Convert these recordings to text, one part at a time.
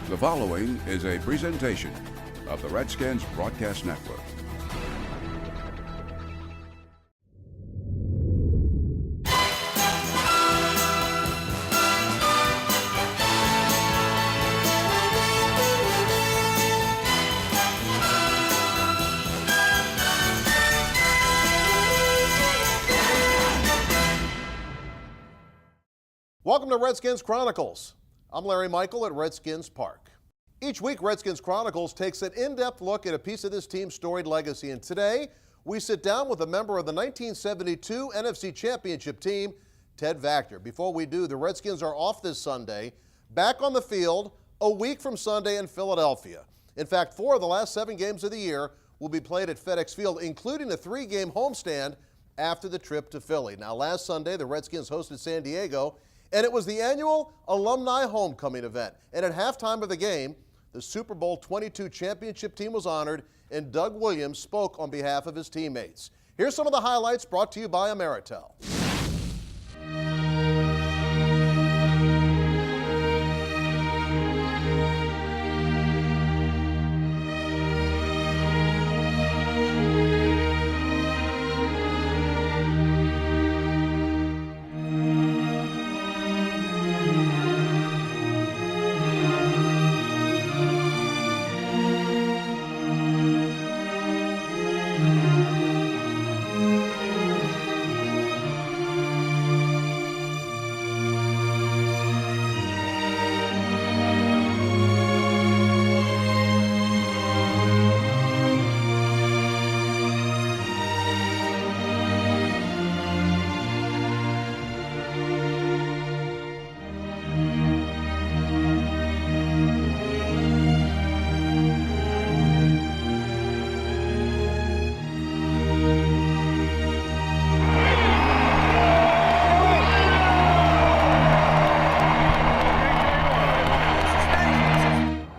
The following is a presentation of the Redskins Broadcast Network. Welcome to Redskins Chronicles. I'm Larry Michael at Redskins Park. Each week, Redskins Chronicles takes an in-depth look at a piece of this team's storied legacy. And today, we sit down with a member of the 1972 NFC Championship team, Ted Vactor. Before we do, the Redskins are off this Sunday, back on the field a week from Sunday in Philadelphia. In fact, 4 of the last 7 games of the year will be played at FedEx Field, including a 3-game homestand after the trip to Philly. Now, last Sunday, the Redskins hosted San Diego, and it was the annual alumni homecoming event. And at halftime of the game, the Super Bowl 22 championship team was honored, and Doug Williams spoke on behalf of his teammates. Here's some of the highlights brought to you by Ameritel.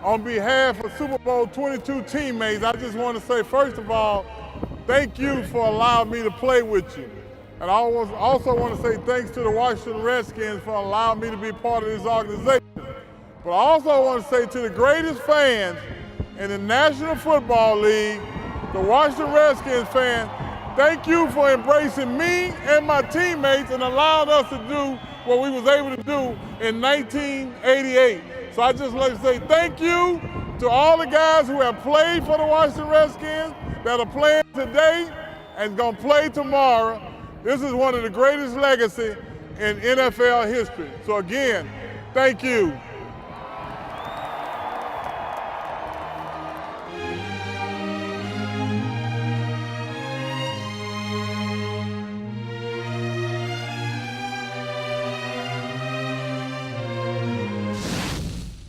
On behalf of Super Bowl 22 teammates, I just want to say, first of all, thank you for allowing me to play with you. And I also want to say thanks to the Washington Redskins for allowing me to be part of this organization. But I also want to say to the greatest fans in the National Football League, the Washington Redskins fans, thank you for embracing me and my teammates and allowing us to do what we was able to do in 1988. So I just like to say thank you to all the guys who have played for the Washington Redskins, that are playing today and going to play tomorrow. This is one of the greatest legacy in NFL history. So again, thank you.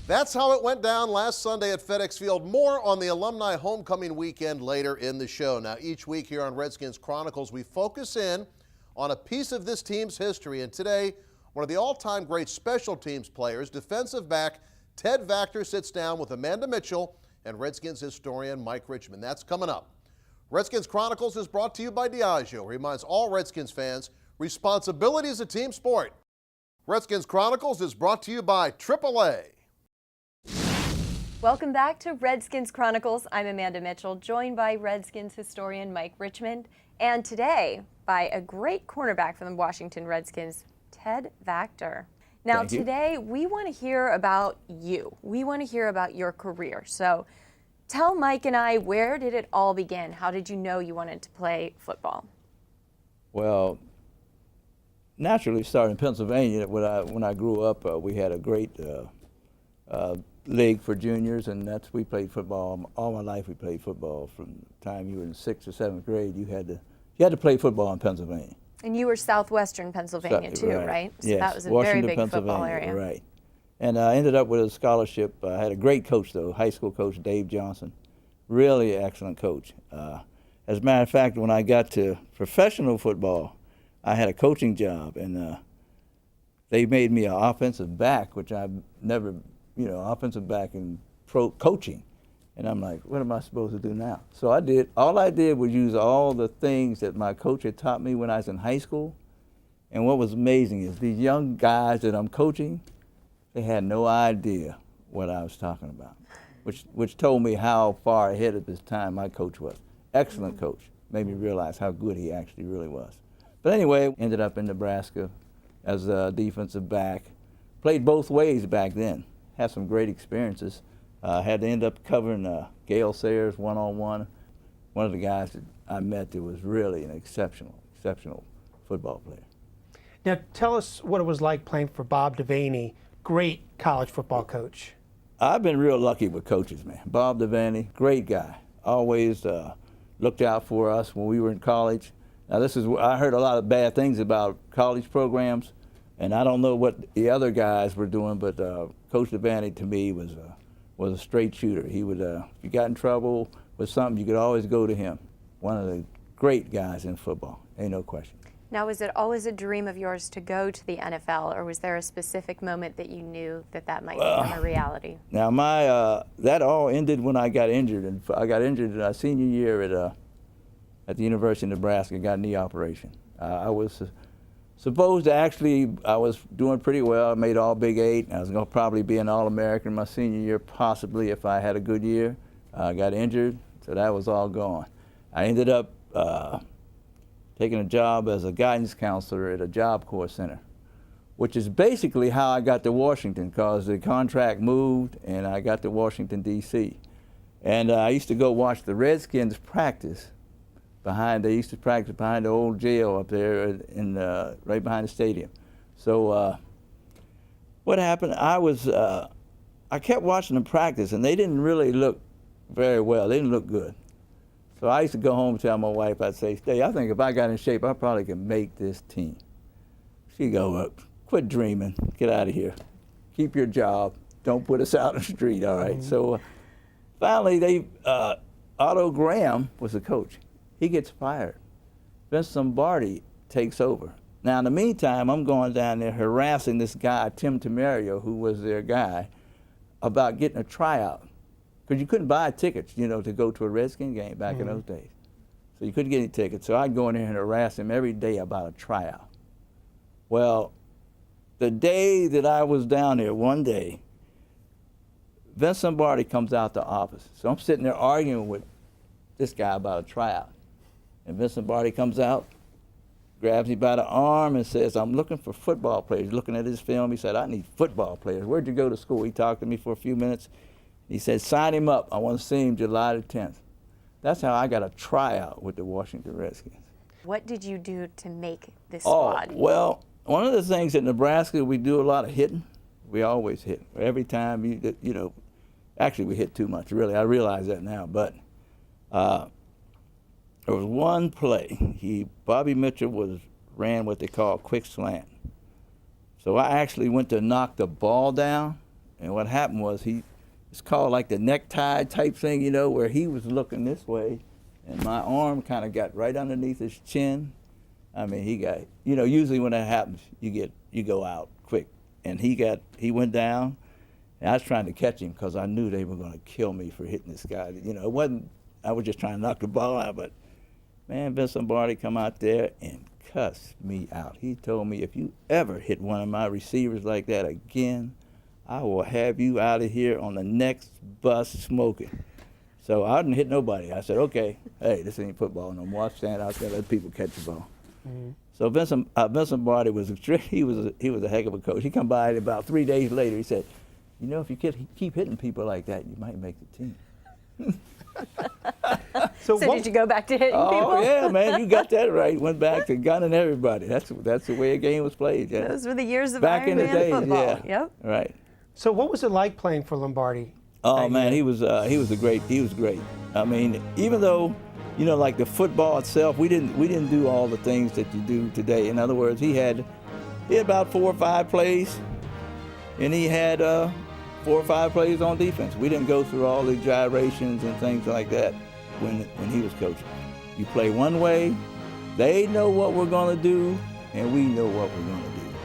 That's how it went down last Sunday at FedEx Field. More on the alumni homecoming weekend later in the show. Now, each week here on Redskins Chronicles, we focus in on a piece of this team's history. And today, one of the all-time great special teams players, defensive back Ted Vactor, sits down with Amanda Mitchell and Redskins historian Mike Richman. That's coming up. Redskins Chronicles is brought to you by Diageo. Reminds all Redskins fans, responsibility is a team sport. Redskins Chronicles is brought to you by AAA. Welcome back to Redskins Chronicles. I'm Amanda Mitchell, joined by Redskins historian Mike Richman, and today by a great cornerback from the Washington Redskins, Ted Vactor. Now today we want to hear about you. We want to hear about your career. So tell Mike and I, where did it all begin? How did you know you wanted to play football? Well, naturally started in Pennsylvania. When I grew up, we had a great league for juniors, and we played football all my life. We played football from the time you were in 6th or 7th grade. You had to play football in Pennsylvania. And you were southwestern Pennsylvania too, right? So yes. That was a Washington, very big football area. Right. And I ended up with a scholarship. I had a great coach though, high school coach Dave Johnson, really excellent coach. As a matter of fact, when I got to professional football, I had a coaching job, and they made me an offensive back, which I've never, offensive back in pro coaching. And I'm like, what am I supposed to do now? So all I did was use all the things that my coach had taught me when I was in high school. And what was amazing is these young guys that I'm coaching, they had no idea what I was talking about, which told me how far ahead of his time my coach was. Excellent coach. Made me realize how good he actually really was. But anyway, ended up in Nebraska as a defensive back. Played both ways back then. Had some great experiences. Had to end up covering Gale Sayers one-on-one. One of the guys that I met that was really an exceptional football player. Now, tell us what it was like playing for Bob Devaney, great college football coach. I've been real lucky with coaches, man. Bob Devaney, great guy. Always looked out for us when we were in college. Now, I heard a lot of bad things about college programs, and I don't know what the other guys were doing, but Coach Devaney, to me, was a straight shooter. He would, if you got in trouble with something, you could always go to him. One of the great guys in football, ain't no question. Now, was it always a dream of yours to go to the NFL, or was there a specific moment that you knew that might become a reality? Now, that all ended when I got injured, and I got injured in my senior year at the University of Nebraska. Got a knee operation. I was supposed to I was doing pretty well. I made all Big 8. I was going to probably be an All-American my senior year, possibly if I had a good year. I got injured, so that was all gone. I ended up taking a job as a guidance counselor at a Job Corps center, which is basically how I got to Washington, because the contract moved and I got to Washington, D.C. And I used to go watch the Redskins practice they used to practice behind the old jail up there right behind the stadium. So what happened, I kept watching them practice, and they didn't really look very well. They didn't look good. So I used to go home and tell my wife, I'd say, "Stay, I think if I got in shape, I probably could make this team." She'd go, "Quit dreaming, get out of here. Keep your job, don't put us out on the street," all right? So finally, Otto Graham was the coach. He gets fired. Vince Lombardi takes over. Now, in the meantime, I'm going down there harassing this guy, Tim Tamario, who was their guy, about getting a tryout. Because you couldn't buy tickets, to go to a Redskins game back in those days. So you couldn't get any tickets. So I'd go in there and harass him every day about a tryout. Well, the day that I was down there, one day, Vince Lombardi comes out the office. So I'm sitting there arguing with this guy about a tryout. And Vince Lombardi comes out, grabs me by the arm and says, "I'm looking for football players." Looking at his film, he said, "I need football players. Where'd you go to school?" He talked to me for a few minutes. He said, "Sign him up. I want to see him July the 10th. That's how I got a tryout with the Washington Redskins. What did you do to make this squad? Oh, well, one of the things at Nebraska, we do a lot of hitting. We always hit. Every time, actually we hit too much, really. I realize that now. But there was one play. Bobby Mitchell ran what they call quick slant. So I actually went to knock the ball down, and what happened was it's called like the necktie type thing, where he was looking this way, and my arm kind of got right underneath his chin. I mean, he got, usually when that happens, you go out quick. And he went down, and I was trying to catch him because I knew they were going to kill me for hitting this guy. I was just trying to knock the ball out, but man, Vince Lombardi come out there and cussed me out. He told me, "If you ever hit one of my receivers like that again, I will have you out of here on the next bus smoking." So I didn't hit nobody. I said, "Okay, hey, this ain't football no more. I'll stand out there, let people catch the ball." So Vince Lombardi was he was a heck of a coach. He come by about 3 days later. He said, "If you keep hitting people like that, you might make the team." So did you go back to hitting people? Oh yeah, man, you got that right. Went back to gunning everybody. That's the way a game was played. Yeah. Those were the years of back in the days, football. yeah. Yep. Right. So what was it like playing for Lombardi? Oh man, he was great. I mean, even though, like the football itself, we didn't do all the things that you do today. In other words, he had about 4 or 5 plays, and he had 4 or 5 plays on defense. We didn't go through all the gyrations and things like that when he was coaching. You play one way, they know what we're going to do, and we know what we're going to do,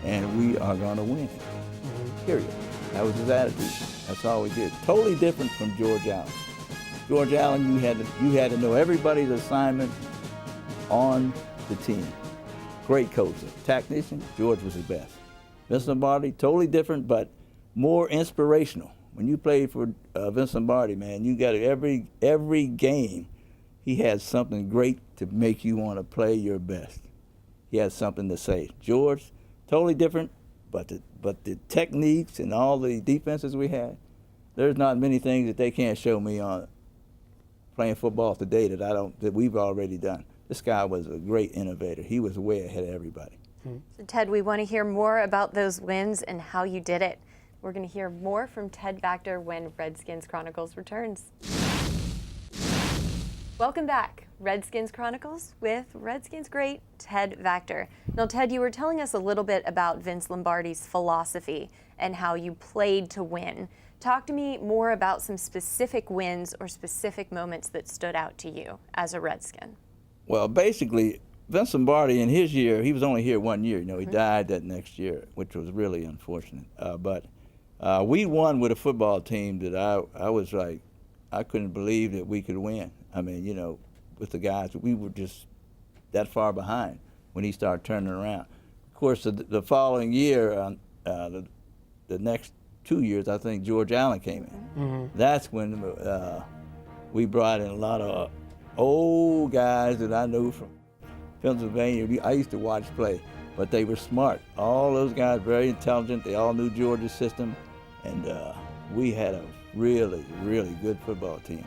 and we are going to win. Period. That was his attitude. That's all we did. Totally different from George Allen. George Allen, you had to know everybody's assignment on the team. Great coach. Tactician, George was the best. Vince Lombardi, totally different, but more inspirational. When you played for Vince Lombardi, man, you got every game, he had something great to make you want to play your best. He had something to say. George, totally different, but the techniques and all the defenses we had, there's not many things that they can't show me on playing football today that we've already done. This guy was a great innovator. He was way ahead of everybody. So Ted, we want to hear more about those wins and how you did it. We're going to hear more from Ted Vactor when Redskins Chronicles returns. Welcome back, Redskins Chronicles with Redskins great Ted Vactor. Now, Ted, you were telling us a little bit about Vince Lombardi's philosophy and how you played to win. Talk to me more about some specific wins or specific moments that stood out to you as a Redskin. Well, basically, Vince Lombardi, in his year, he was only here 1 year. You know, he died that next year, which was really unfortunate. But we won with a football team that I was like, I couldn't believe that we could win. I mean, you know, with the guys, we were just that far behind when he started turning around. Of course, the following year, the next 2 years, I think George Allen came in. That's when we brought in a lot of old guys that I knew from Pennsylvania. I used to watch play, but they were smart. All those guys very intelligent. They all knew George's system, and we had a really, really good football team.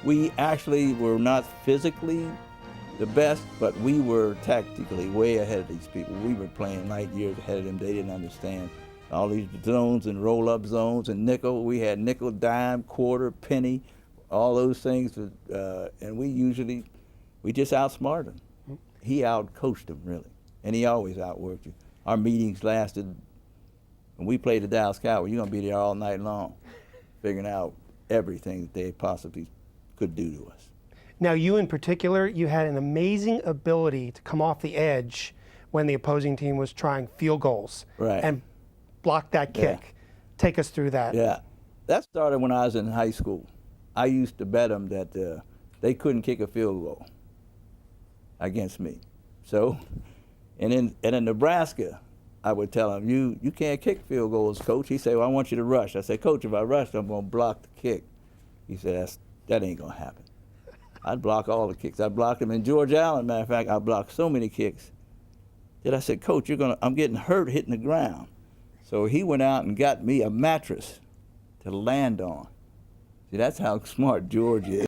We actually were not physically the best, but we were tactically way ahead of these people. We were playing light years ahead of them. They didn't understand all these zones and roll-up zones and nickel. We had nickel, dime, quarter, penny, all those things, and we just outsmarted him. He out-coached him, really, and he always outworked you. Our meetings lasted, when we played the Dallas Cowboys, you're going to be there all night long, figuring out everything that they possibly could do to us. Now, you in particular, you had an amazing ability to come off the edge when the opposing team was trying field goals and block that kick. Yeah. Take us through that. Yeah, that started when I was in high school. I used to bet them that they couldn't kick a field goal against me. So, and in Nebraska, I would tell him, you can't kick field goals, Coach. He said, well, I want you to rush. I said, Coach, if I rush, I'm going to block the kick. He said, that ain't going to happen. I'd block all the kicks. I blocked them. And George Allen, matter of fact, I blocked so many kicks that I said, Coach, I'm getting hurt hitting the ground. So he went out and got me a mattress to land on. See, that's how smart George is.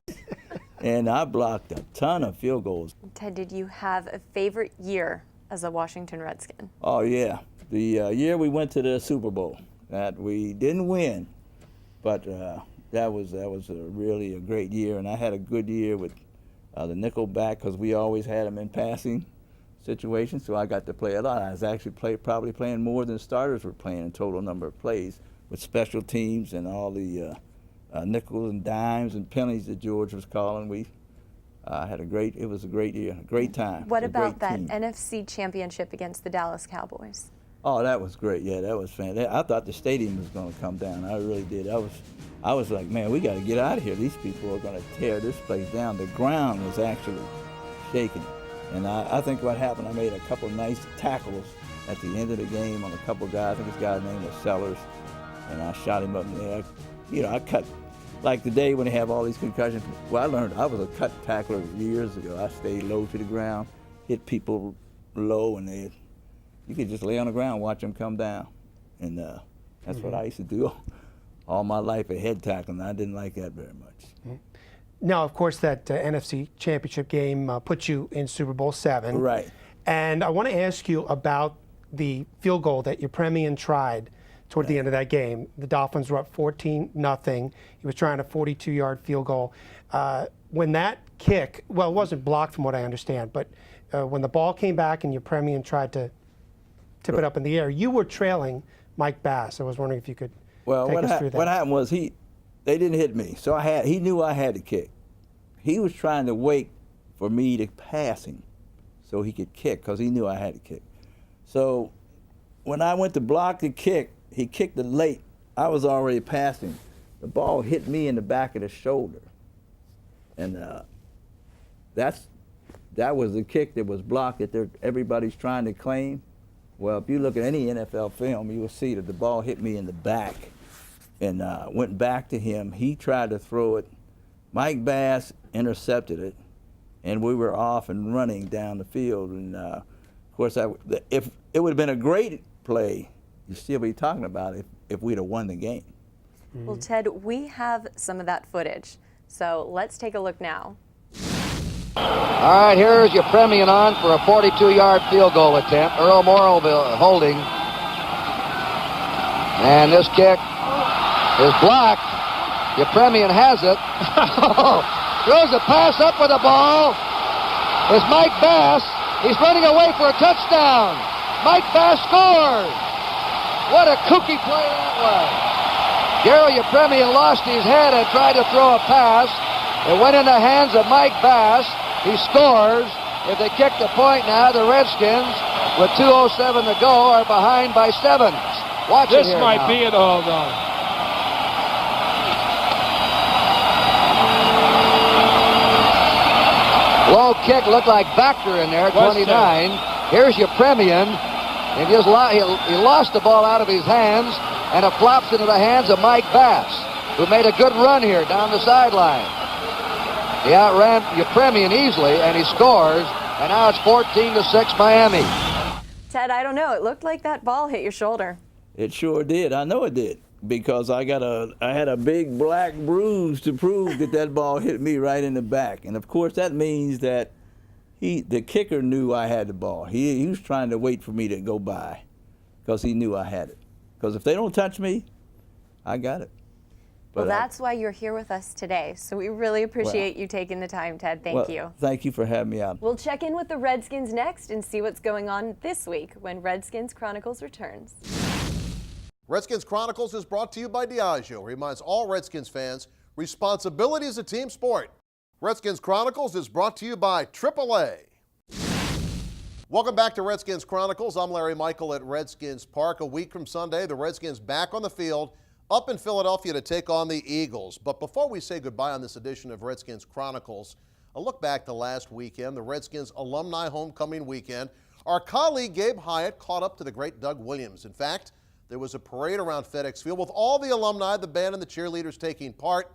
And I blocked a ton of field goals. Ted, did you have a favorite year as a Washington Redskin? Oh, yeah. The year we went to the Super Bowl, that we didn't win, but that was really a great year. And I had a good year with the nickel back because we always had them in passing situations, so I got to play a lot. I was actually probably playing more than starters were playing in total number of plays with special teams and all the nickels and dimes and pennies that George was calling. It was a great year, a great time. What about that NFC championship against the Dallas Cowboys? Oh, that was great. Yeah, that was fantastic. I thought the stadium was going to come down. I really did. I was like, man, we got to get out of here. These people are going to tear this place down. The ground was actually shaking. And I think what happened, I made a couple of nice tackles at the end of the game on a couple of guys. I think this guy's name was Sellers. And I shot him up in there. I cut, like the day when they have all these concussions. Well, I learned I was a cut tackler years ago. I stayed low to the ground, hit people low, and you could just lay on the ground and watch them come down. And that's what I used to do all my life, a head tackle, and I didn't like that very much. Now, of course, that NFC Championship game put you in Super Bowl VII. Right. And I want to ask you about the field goal that your Premian tried toward the end of that game. The Dolphins were up 14-0. He was trying a 42-yard field goal. When that kick, well, it wasn't blocked from what I understand, but when the ball came back and your Premian tried to tip it up in the air, you were trailing Mike Bass. I was wondering if you could take us through that. What happened was they didn't hit me, so he knew I had to kick. He was trying to wait for me to pass him so he could kick because he knew I had to kick. So when I went to block the kick, he kicked it late. I was already passing. The ball hit me in the back of the shoulder. And that was the kick that was blocked that everybody's trying to claim. Well, if you look at any NFL film, you will see that the ball hit me in the back and went back to him. He tried to throw it. Mike Bass intercepted it, and we were off and running down the field. And, of course, if it would have been a great play, you'd still be talking about it if we'd have won the game. Well, Ted, we have some of that footage, so let's take a look now. All right, here's your Premian on for a 42-yard field goal attempt. Earl Morrow holding. And this kick is blocked. Your Premian has it. Throws a pass up with the ball. It's Mike Bass. He's running away for a touchdown. Mike Bass scores. What a kooky play that was. Gary Yepremian lost his head and tried to throw a pass. It went in the hands of Mike Bass. He scores. If they kick the point now, the Redskins, with 2:07 to go, are behind by 7. Watch this it here might now. be it all, though. Low kick looked like Vactor in there, 29. Here's Yepremian. He lost the ball out of his hands, and it flops into the hands of Mike Bass, who made a good run here down the sideline. He outran Yepremian easily, and he scores, and now it's 14-6 Miami. Ted, I don't know. It looked like that ball hit your shoulder. It sure did. I know it did, because I had a big black bruise to prove that ball hit me right in the back. And of course, that means that the kicker knew I had the ball. He was trying to wait for me to go by, because he knew I had it. Because if they don't touch me, I got it. Well, that's why you're here with us today. So we really appreciate you taking the time, Ted. Thank you. Thank you for having me out. We'll check in with the Redskins next and see what's going on this week when Redskins Chronicles returns. Redskins Chronicles is brought to you by Diageo. Reminds all Redskins fans, responsibility is a team sport. Redskins Chronicles is brought to you by AAA. Welcome back to Redskins Chronicles. I'm Larry Michael at Redskins Park. A week from Sunday, the Redskins back on the field up in Philadelphia to take on the Eagles. But before we say goodbye on this edition of Redskins Chronicles, a look back to last weekend, the Redskins Alumni Homecoming weekend. Our colleague Gabe Hyatt caught up to the great Doug Williams. In fact, there was a parade around FedEx Field with all the alumni, the band, and the cheerleaders taking part.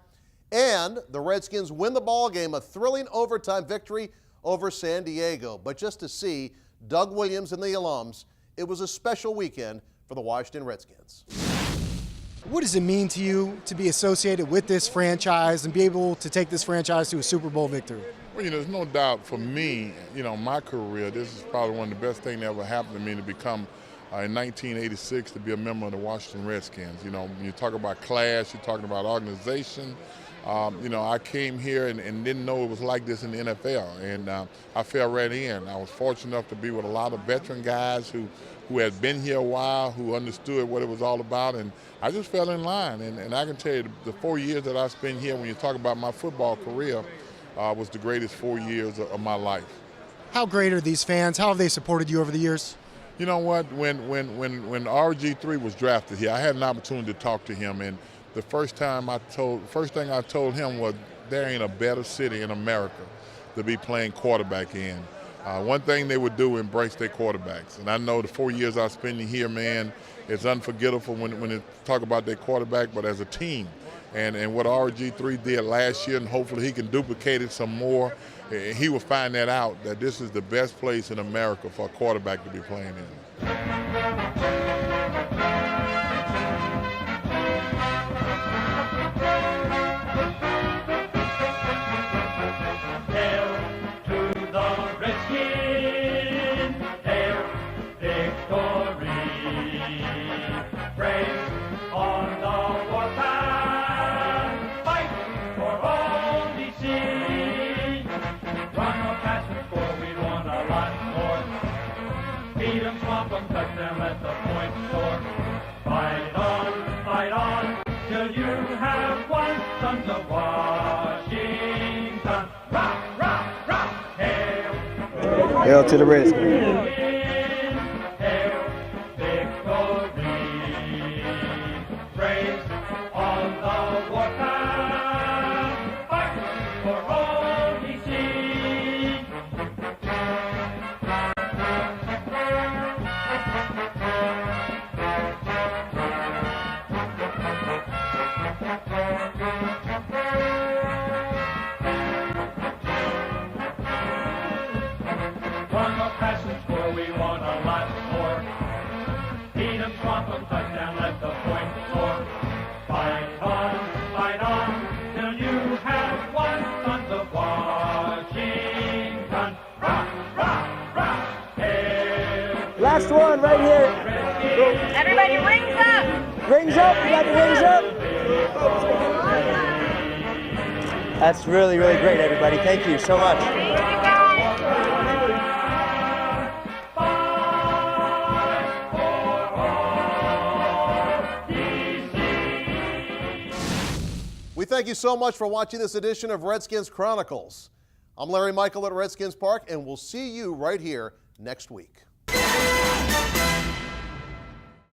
And the Redskins win the ball game, a thrilling overtime victory over San Diego. But just to see Doug Williams and the alums, it was a special weekend for the Washington Redskins. What does it mean to you to be associated with this franchise and be able to take this franchise to a Super Bowl victory? Well, there's no doubt for me, my career, this is probably one of the best things that ever happened to me to become, in 1986, to be a member of the Washington Redskins. When you talk about class, you're talking about organization. I came here and didn't know it was like this in the NFL, and I fell right in. I was fortunate enough to be with a lot of veteran guys who had been here a while, who understood what it was all about, and I just fell in line. And I can tell you, the 4 years that I spent here, when you talk about my football career, was the greatest 4 years of my life. How great are these fans? How have they supported you over the years? You know what? When RG3 was drafted here, I had an opportunity to talk to him, and the first thing I told him was, there ain't a better city in America to be playing quarterback in. One thing they would do, embrace their quarterbacks. And I know the 4 years I spent here, man, it's unforgettable when they talk about their quarterback, but as a team. And what RG3 did last year, and hopefully he can duplicate it some more, he will find that out, that this is the best place in America for a quarterback to be playing in. Sons of Washington, rock, rock, rock, hail. Hail to the Redskins. Hail, victory, praise on the warpath, fight for all we see. right here. Everybody rings up. Rings up. We got the rings up. That's really, really great, everybody. Thank you so much. Thank you, guys. We thank you so much for watching this edition of Redskins Chronicles. I'm Larry Michael at Redskins Park, and we'll see you right here next week.